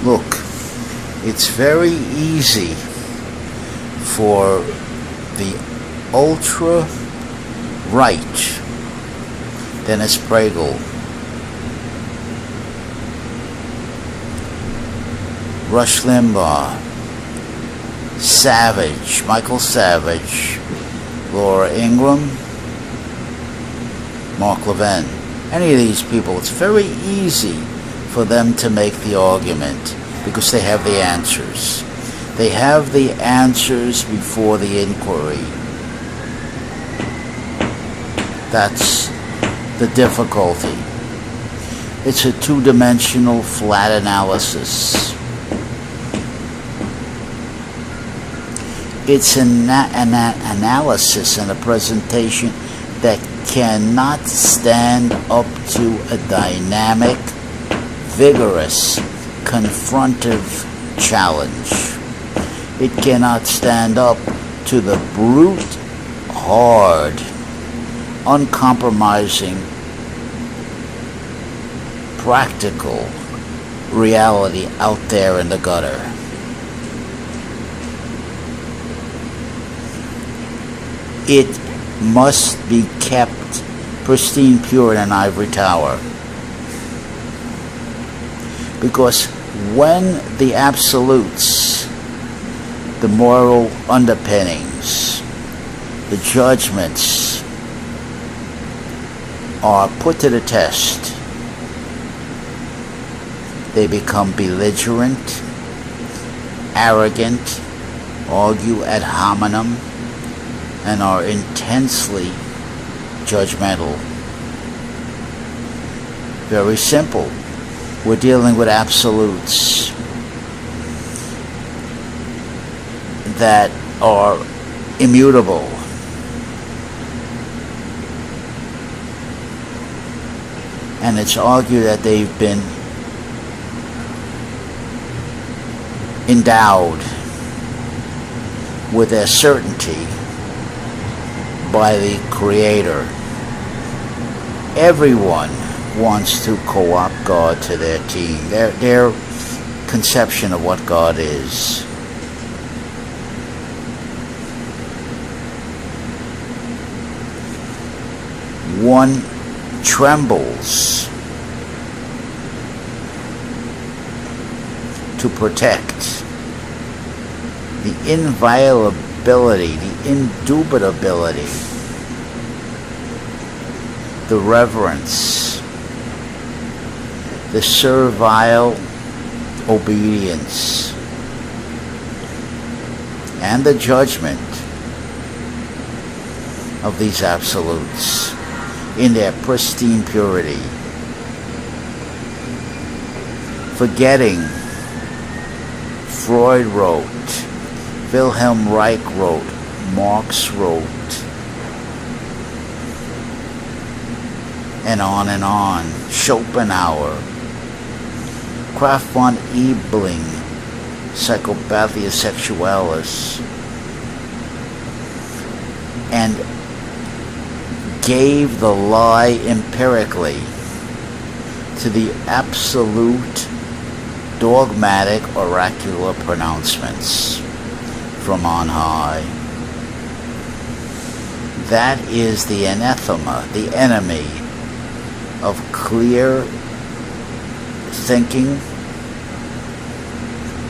Look, it's very easy for the ultra right, Dennis Prager, Rush Limbaugh, Savage, Michael Savage, Laura Ingraham, Mark Levin, any of these people, it's very easy for them to make the argument because they have the answers. They have the answers before the inquiry. That's the difficulty. It's a two-dimensional flat analysis. It's an analysis and a presentation that cannot stand up to a dynamic, vigorous, confrontive challenge. It cannot stand up to the brute, hard, uncompromising, practical reality out there in the gutter. It must be kept pristine, pure in an ivory tower. Because when the absolutes, the moral underpinnings, the judgments are put to the test, they become belligerent, arrogant, argue ad hominem, and are intensely judgmental. Very simple. We're dealing with absolutes that are immutable. And it's argued that they've been endowed with their certainty by the Creator. Everyone wants to co-opt God to their team, their conception of what God is. One trembles to protect the inviolability, the indubitability, the reverence, the servile obedience, and the judgment of these absolutes in their pristine purity. Forgetting Freud wrote, Wilhelm Reich wrote, Marx wrote, and on, Schopenhauer, Krafft von Ebling, Psychopathia Sexualis, and gave the lie empirically to the absolute dogmatic oracular pronouncements from on high. That is the anathema, the enemy of clear thinking,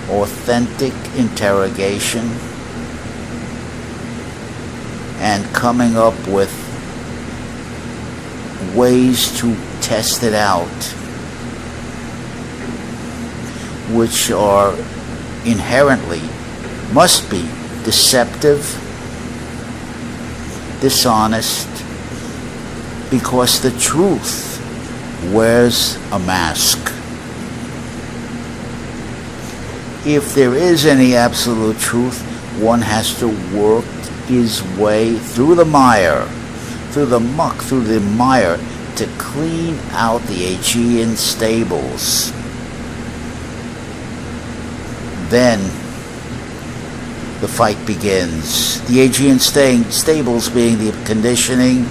authentic interrogation, and coming up with ways to test it out, which are inherently, must be deceptive, dishonest, because the truth wears a mask. If there is any absolute truth, one has to work his way through the mire, through the muck, through the mire, to clean out the Aegean stables. Then the fight begins. The Aegean stables being the conditioning,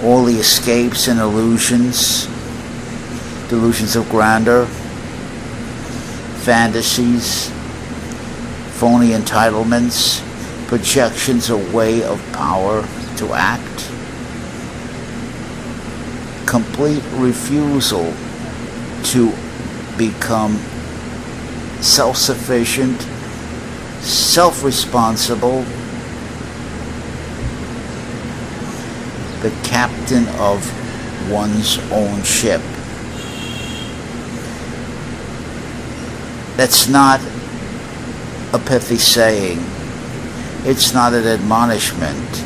all the escapes and illusions, delusions of grandeur, fantasies, phony entitlements, projections away of power to act, complete refusal to become self-sufficient, self-responsible, the captain of one's own ship. That's not a pithy saying. It's not an admonishment.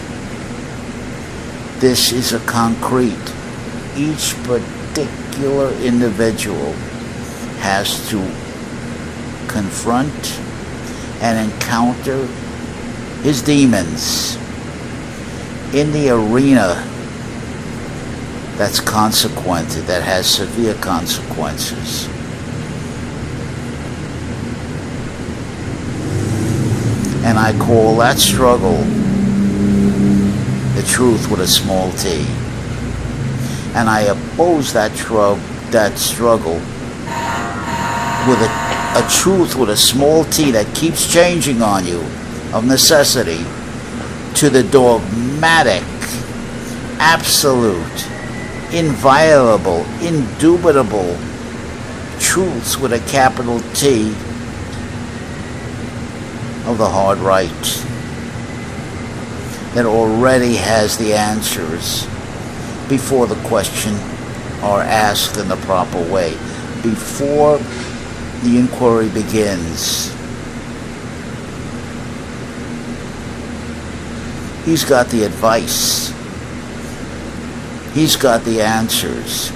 This is a concrete. Each particular individual has to confront and encounter his demons in the arena that's consequented, that has severe consequences. And I call that struggle the truth with a small t. And I oppose that struggle with a truth with a small t that keeps changing on you, of necessity, to the dogmatic, absolute, inviolable, indubitable truths with a capital T of the hard right that already has the answers before the question are asked in the proper way, before the inquiry begins. He's got the advice. He's got the answers.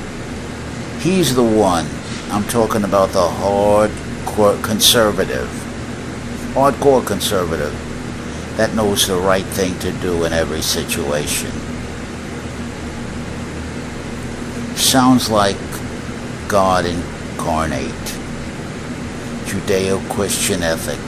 He's the one. I'm talking about the hardcore conservative that knows the right thing to do in every situation. Sounds like God incarnate, Judeo-Christian ethic.